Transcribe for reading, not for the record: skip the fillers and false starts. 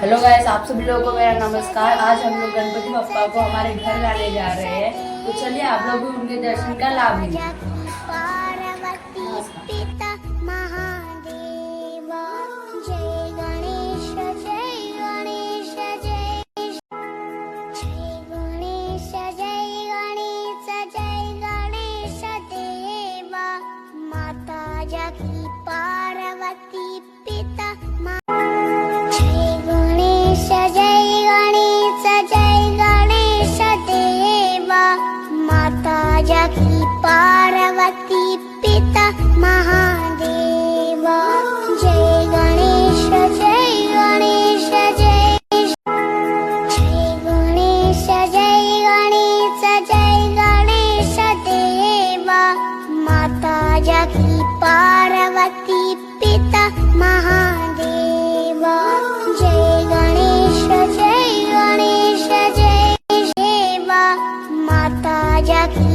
Hello guys, आप सभी लोगों को मेरा नमस्कार। आज हम लोग गणपति बप्पा को हमारे घर लाने जा रहे हैं, तो चलिए आप लोग भी उनके दर्शन का लाभ लीजिए। जाकी पार्वती पिता महादेव। जय गणेश जय गणेश जय जय गणेश जय गणेश जय गणेश देव। माता जाकी पार्वती पिता महादेव। जय गणेश जय गणेश जय देव। माता जाकी